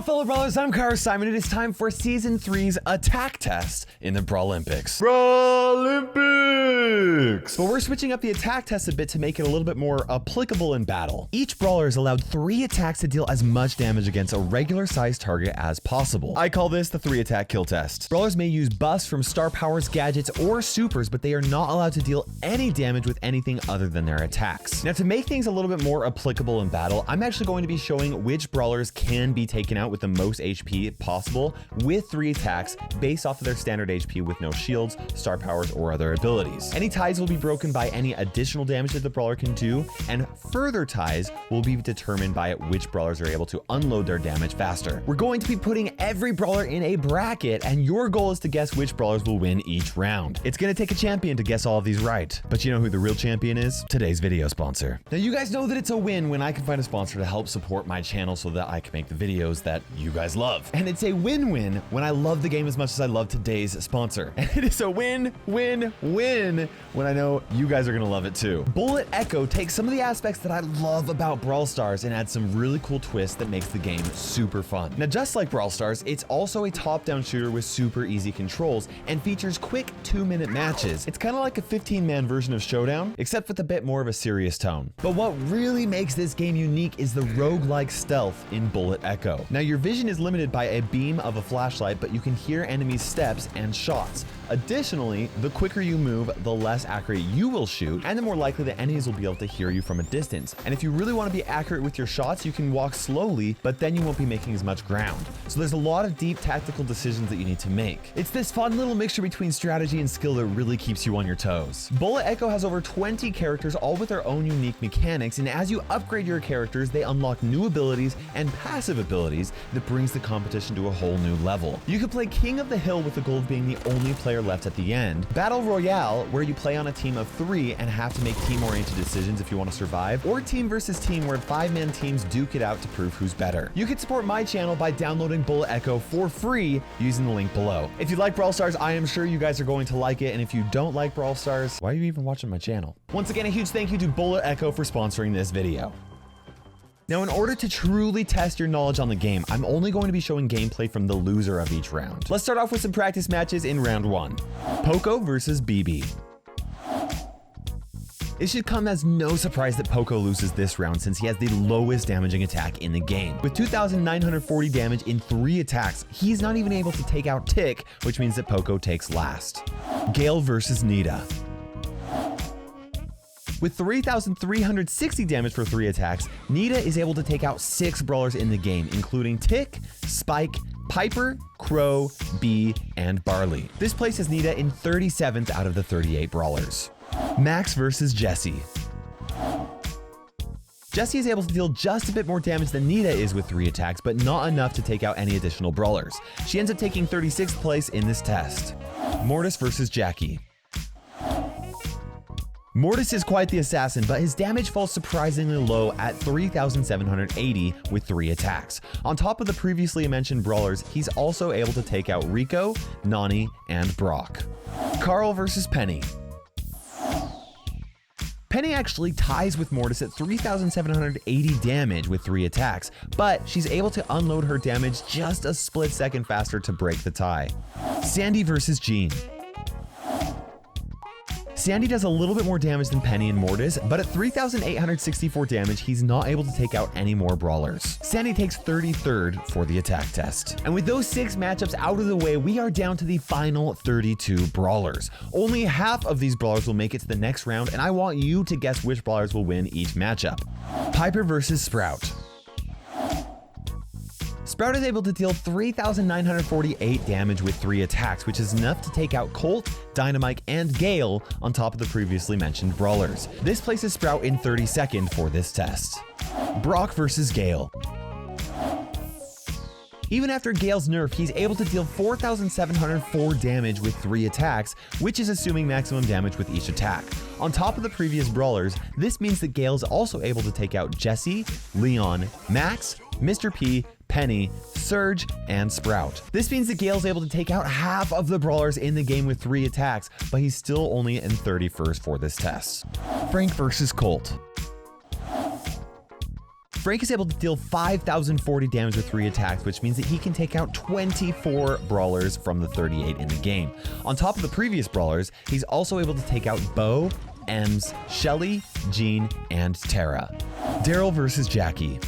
fellow brawlers, I'm Kara Simon. It is time for Season 3's attack test in the Brawlympics. Brawlympics! But we're switching up the attack test a bit to make it a little bit more applicable in battle. Each brawler is allowed 3 attacks to deal as much damage against a regular sized target as possible. I call this the 3-attack kill test. Brawlers may use buffs from star powers, gadgets, or supers, but they are not allowed to deal any damage with anything other than their attacks. Now, to make things a little bit more applicable in battle, I'm actually going to be showing which brawlers can be taken out with the most HP possible with 3 attacks based off of their standard HP with no shields, star powers, or other abilities. Any ties will be broken by any additional damage that the brawler can do, and further ties will be determined by which brawlers are able to unload their damage faster. We're going to be putting every brawler in a bracket, and your goal is to guess which brawlers will win each round. It's going to take a champion to guess all of these right, but you know who the real champion is? Today's video sponsor. Now, you guys know that it's a win when I can find a sponsor to help support my channel so that I can make the videos that you guys love. And it's a win-win when I love the game as much as I love today's sponsor. And it is a win-win-win when I know you guys are gonna love it too. Bullet Echo takes some of the aspects that I love about Brawl Stars and adds some really cool twists that makes the game super fun. Now, just like Brawl Stars, it's also a top-down shooter with super easy controls and features quick 2-minute matches. It's kind of like a 15-man version of Showdown, except with a bit more of a serious tone. But what really makes this game unique is the roguelike stealth in Bullet Echo. Now, your vision is limited by a beam of a flashlight, but you can hear enemies' steps and shots. Additionally, the quicker you move, the less accurate you will shoot, and the more likely the enemies will be able to hear you from a distance. And if you really want to be accurate with your shots, you can walk slowly, but then you won't be making as much ground. So there's a lot of deep tactical decisions that you need to make. It's this fun little mixture between strategy and skill that really keeps you on your toes. Bullet Echo has over 20 characters, all with their own unique mechanics, and as you upgrade your characters, they unlock new abilities and passive abilities that brings the competition to a whole new level. You can play King of the Hill with the goal of being the only player left at the end, Battle Royale, where you play on a team of 3 and have to make team-oriented decisions if you want to survive, or Team versus Team, where 5-man teams duke it out to prove who's better. You can support my channel by downloading Bullet Echo for free using the link below. If you like Brawl Stars, I am sure you guys are going to like it, and if you don't like Brawl Stars, why are you even watching my channel? Once again, a huge thank you to Bullet Echo for sponsoring this video. Now, in order to truly test your knowledge on the game, I'm only going to be showing gameplay from the loser of each round. Let's start off with some practice matches in round 1. Poco versus BB. It should come as no surprise that Poco loses this round since he has the lowest damaging attack in the game. With 2,940 damage in 3 attacks, he's not even able to take out Tick, which means that Poco takes last. Gale versus Nita. With 3,360 damage for 3 attacks, Nita is able to take out 6 brawlers in the game, including Tick, Spike, Piper, Crow, Bee, and Barley. This places Nita in 37th out of the 38 brawlers. Max versus Jessie. Jessie is able to deal just a bit more damage than Nita is with 3 attacks, but not enough to take out any additional brawlers. She ends up taking 36th place in this test. Mortis versus Jackie. Mortis is quite the assassin, but his damage falls surprisingly low at 3,780 with 3 attacks. On top of the previously mentioned brawlers, he's also able to take out Rico, Nani, and Brock. Carl versus Penny. Penny actually ties with Mortis at 3,780 damage with 3 attacks, but she's able to unload her damage just a split second faster to break the tie. Sandy versus Jean. Sandy does a little bit more damage than Penny and Mortis, but at 3,864 damage, he's not able to take out any more brawlers. Sandy takes 33rd for the attack test. And with those 6 matchups out of the way, we are down to the final 32 brawlers. Only half of these brawlers will make it to the next round, and I want you to guess which brawlers will win each matchup. Piper versus Sprout. Sprout is able to deal 3,948 damage with 3 attacks, which is enough to take out Colt, Dynamite, and Gale on top of the previously mentioned brawlers. This places Sprout in 32nd for this test. Brock versus Gale. Even after Gale's nerf, he's able to deal 4,704 damage with 3 attacks, which is assuming maximum damage with each attack. On top of the previous brawlers, this means that Gale's also able to take out Jessie, Leon, Max, Mr. P, Penny, Surge, and Sprout. This means that Gale's able to take out half of the brawlers in the game with 3 attacks, but he's still only in 31st for this test. Frank versus Colt. Frank is able to deal 5,040 damage with 3 attacks, which means that he can take out 24 brawlers from the 38 in the game. On top of the previous brawlers, he's also able to take out Bo, Ems, Shelly, Jean, and Tara. Daryl versus Jackie.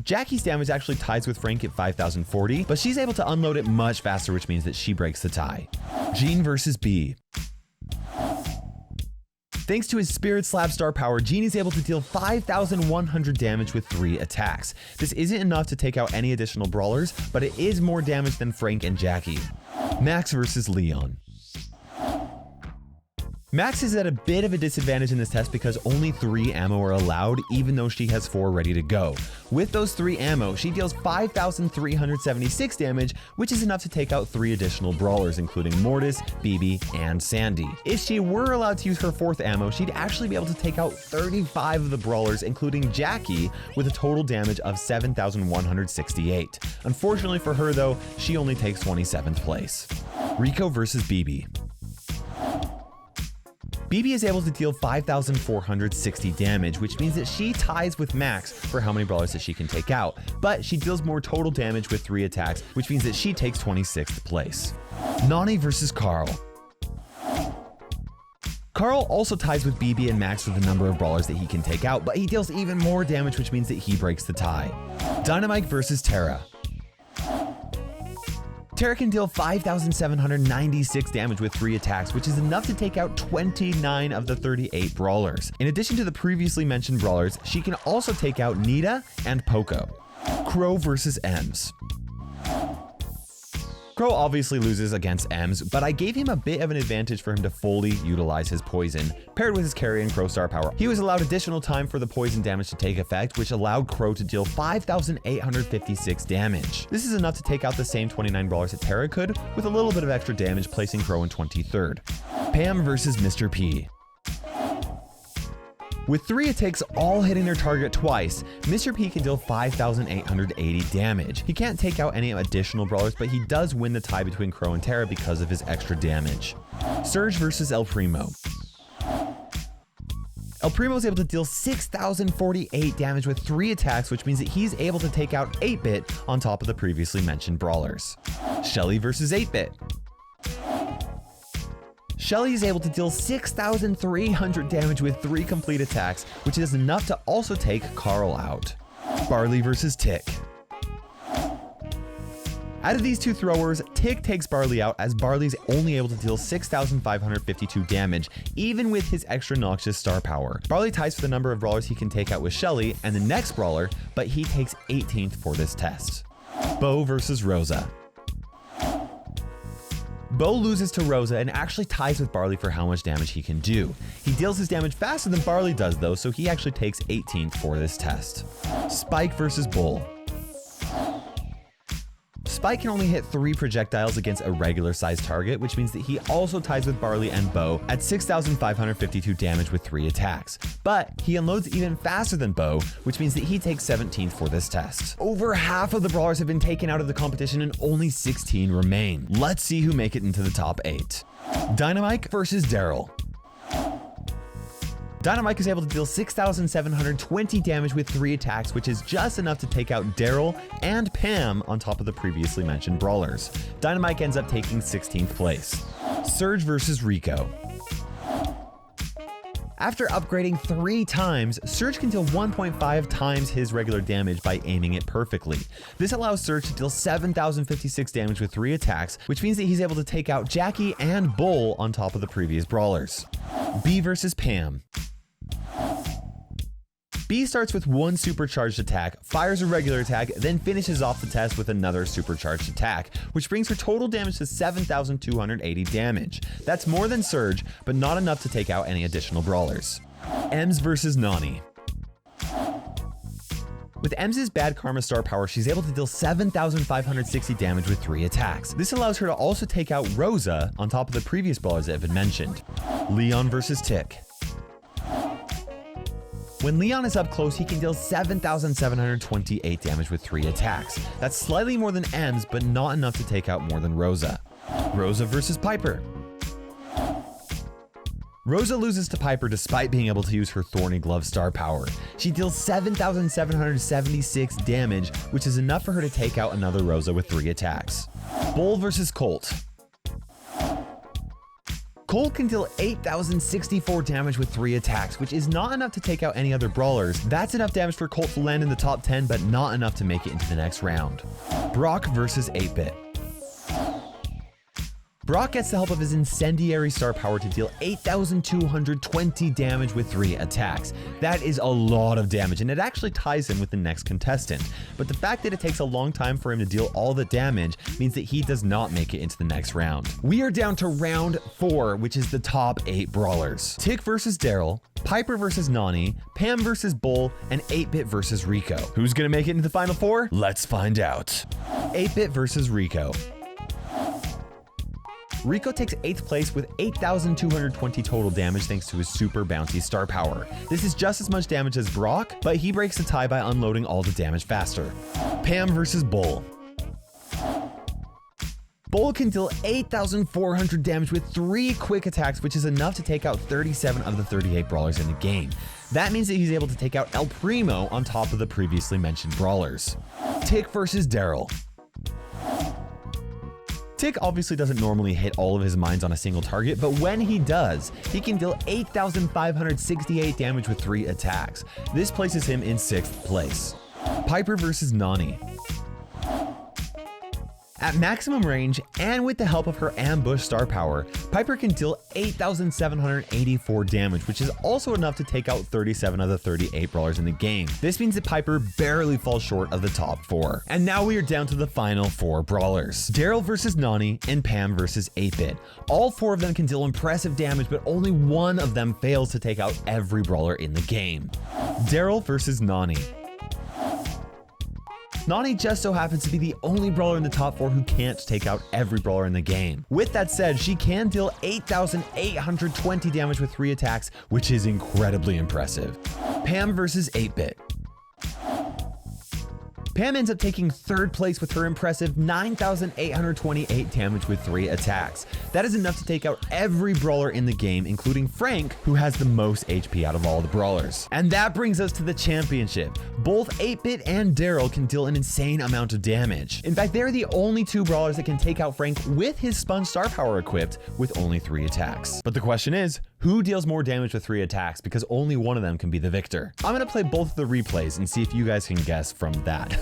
Jackie's damage actually ties with Frank at 5,040, but she's able to unload it much faster, which means that she breaks the tie. Jean versus Bea. Thanks to his Spirit Slap star power, Jean is able to deal 5,100 damage with 3 attacks. This isn't enough to take out any additional brawlers, but it is more damage than Frank and Jackie. Max versus Leon. Max is at a bit of a disadvantage in this test because only 3 ammo are allowed, even though she has 4 ready to go. With those 3 ammo, she deals 5,376 damage, which is enough to take out 3 additional brawlers, including Mortis, Bibi, and Sandy. If she were allowed to use her 4th ammo, she'd actually be able to take out 35 of the brawlers, including Jackie, with a total damage of 7,168. Unfortunately for her though, she only takes 27th place. Rico versus Bibi. Bibi is able to deal 5,460 damage, which means that she ties with Max for how many brawlers that she can take out, but she deals more total damage with 3 attacks, which means that she takes 26th place. Nani versus Carl. Carl also ties with Bibi and Max with the number of brawlers that he can take out, but he deals even more damage, which means that he breaks the tie. Dynamite versus Tara. Tara can deal 5,796 damage with 3 attacks, which is enough to take out 29 of the 38 brawlers. In addition to the previously mentioned brawlers, she can also take out Nita and Poco. Crow versus Ems. Crow obviously loses against Ems, but I gave him a bit of an advantage for him to fully utilize his poison. Paired with his carry and Crow star power, he was allowed additional time for the poison damage to take effect, which allowed Crow to deal 5,856 damage. This is enough to take out the same 29 brawlers that Tara could, with a little bit of extra damage, placing Crow in 23rd. Pam versus Mr. P. With 3 attacks all hitting their target twice, Mr. P can deal 5,880 damage. He can't take out any additional brawlers, but he does win the tie between Crow and Tara because of his extra damage. Surge versus El Primo. El Primo is able to deal 6,048 damage with 3 attacks, which means that he's able to take out 8-Bit on top of the previously mentioned brawlers. Shelly versus 8-Bit. Shelly is able to deal 6,300 damage with 3 complete attacks, which is enough to also take Carl out. Barley versus Tick. Out of these 2 throwers, Tick takes Barley out as Barley's only able to deal 6,552 damage, even with his extra noxious star power. Barley ties for the number of brawlers he can take out with Shelly and the next brawler, but he takes 18th for this test. Bo versus Rosa. Bo loses to Rosa and actually ties with Barley for how much damage he can do. He deals his damage faster than Barley does though, so he actually takes 18th for this test. Spike versus Bull. Spike can only hit 3 projectiles against a regular sized target, which means that he also ties with Barley and Bo at 6,552 damage with 3 attacks. But he unloads even faster than Bo, which means that he takes 17th for this test. Over half of the brawlers have been taken out of the competition and only 16 remain. Let's see who make it into the top 8. Dynamite versus Daryl. Dynamite is able to deal 6,720 damage with 3 attacks, which is just enough to take out Daryl and Pam on top of the previously mentioned brawlers. Dynamite ends up taking 16th place. Surge versus Rico. After upgrading 3 times, Surge can deal 1.5 times his regular damage by aiming it perfectly. This allows Surge to deal 7,056 damage with 3 attacks, which means that he's able to take out Jackie and Bull on top of the previous brawlers. Bea versus Pam. Bea starts with 1 supercharged attack, fires a regular attack, then finishes off the test with another supercharged attack, which brings her total damage to 7,280 damage. That's more than Surge, but not enough to take out any additional brawlers. Ems versus Nani. With Ems' bad karma star power, she's able to deal 7,560 damage with 3 attacks. This allows her to also take out Rosa on top of the previous brawlers that have been mentioned. Leon versus Tick. When Leon is up close, he can deal 7,728 damage with 3 attacks. That's slightly more than Ems, but not enough to take out more than Rosa. Rosa versus Piper. Rosa loses to Piper despite being able to use her Thorny Glove star power. She deals 7,776 damage, which is enough for her to take out another Rosa with 3 attacks. Bull versus Colt. Colt can deal 8,064 damage with 3 attacks, which is not enough to take out any other brawlers. That's enough damage for Colt to land in the top 10, but not enough to make it into the next round. Brock versus 8-Bit. Brock gets the help of his Incendiary star power to deal 8,220 damage with 3 attacks. That is a lot of damage, and it actually ties him with the next contestant. But the fact that it takes a long time for him to deal all the damage means that he does not make it into the next round. We are down to round 4, which is the top 8 brawlers. Tick versus Daryl, Piper versus Nani, Pam versus Bull, and 8-Bit versus Rico. Who's gonna make it into the final 4? Let's find out. 8-Bit versus Rico. Rico takes 8th place with 8,220 total damage thanks to his super bouncy star power. This is just as much damage as Brock, but he breaks the tie by unloading all the damage faster. Pam versus Bull. Bull can deal 8,400 damage with 3 quick attacks, which is enough to take out 37 of the 38 brawlers in the game. That means that he's able to take out El Primo on top of the previously mentioned brawlers. Tick versus Daryl. Tick obviously doesn't normally hit all of his mines on a single target, but when he does, he can deal 8,568 damage with 3 attacks. This places him in 6th place. Piper versus Nani. At maximum range, and with the help of her ambush star power, Piper can deal 8,784 damage, which is also enough to take out 37 of the 38 brawlers in the game. This means that Piper barely falls short of the top 4. And now we are down to the final 4 brawlers. Daryl versus Nani, and Pam versus 8-Bit. All 4 of them can deal impressive damage, but only one of them fails to take out every brawler in the game. Daryl versus Nani. Nani just so happens to be the only brawler in the top 4 who can't take out every brawler in the game. With that said, she can deal 8,820 damage with 3 attacks, which is incredibly impressive. Pam versus 8-Bit. Pam ends up taking 3rd place with her impressive 9,828 damage with 3 attacks. That is enough to take out every brawler in the game, including Frank, who has the most HP out of all the brawlers. And that brings us to the championship. Both 8-Bit and Daryl can deal an insane amount of damage. In fact, they're the only 2 brawlers that can take out Frank with his Sponge star power equipped with only 3 attacks. But the question is, who deals more damage with 3 attacks, because only one of them can be the victor? I'm gonna play both of the replays and see if you guys can guess from that.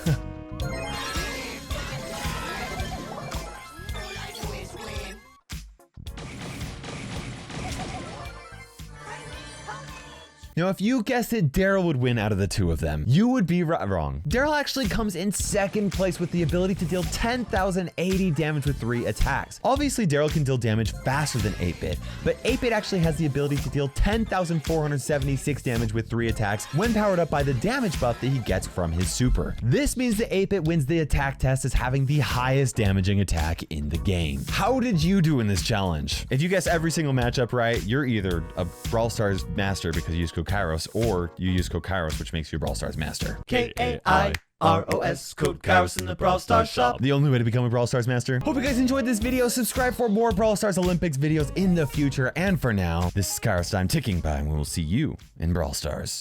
Now, if you guessed that Daryl would win out of the 2 of them, you would be wrong. Daryl actually comes in 2nd place with the ability to deal 10,080 damage with 3 attacks. Obviously, Daryl can deal damage faster than 8-Bit, but 8-Bit actually has the ability to deal 10,476 damage with 3 attacks when powered up by the damage buff that he gets from his super. This means that 8-Bit wins the attack test as having the highest damaging attack in the game. How did you do in this challenge? If you guess every single matchup right, you're either a Brawl Stars master because you use Kairos, or you use Code Kairos, which makes you a Brawl Stars master. K-A-I-R-O-S, Code Kairos in the Brawl Stars shop. The only way to become a Brawl Stars master. Hope you guys enjoyed this video. Subscribe for more Brawl Stars Olympics videos in the future. And for now, this is Kairos time ticking by, and we will see you in Brawl Stars.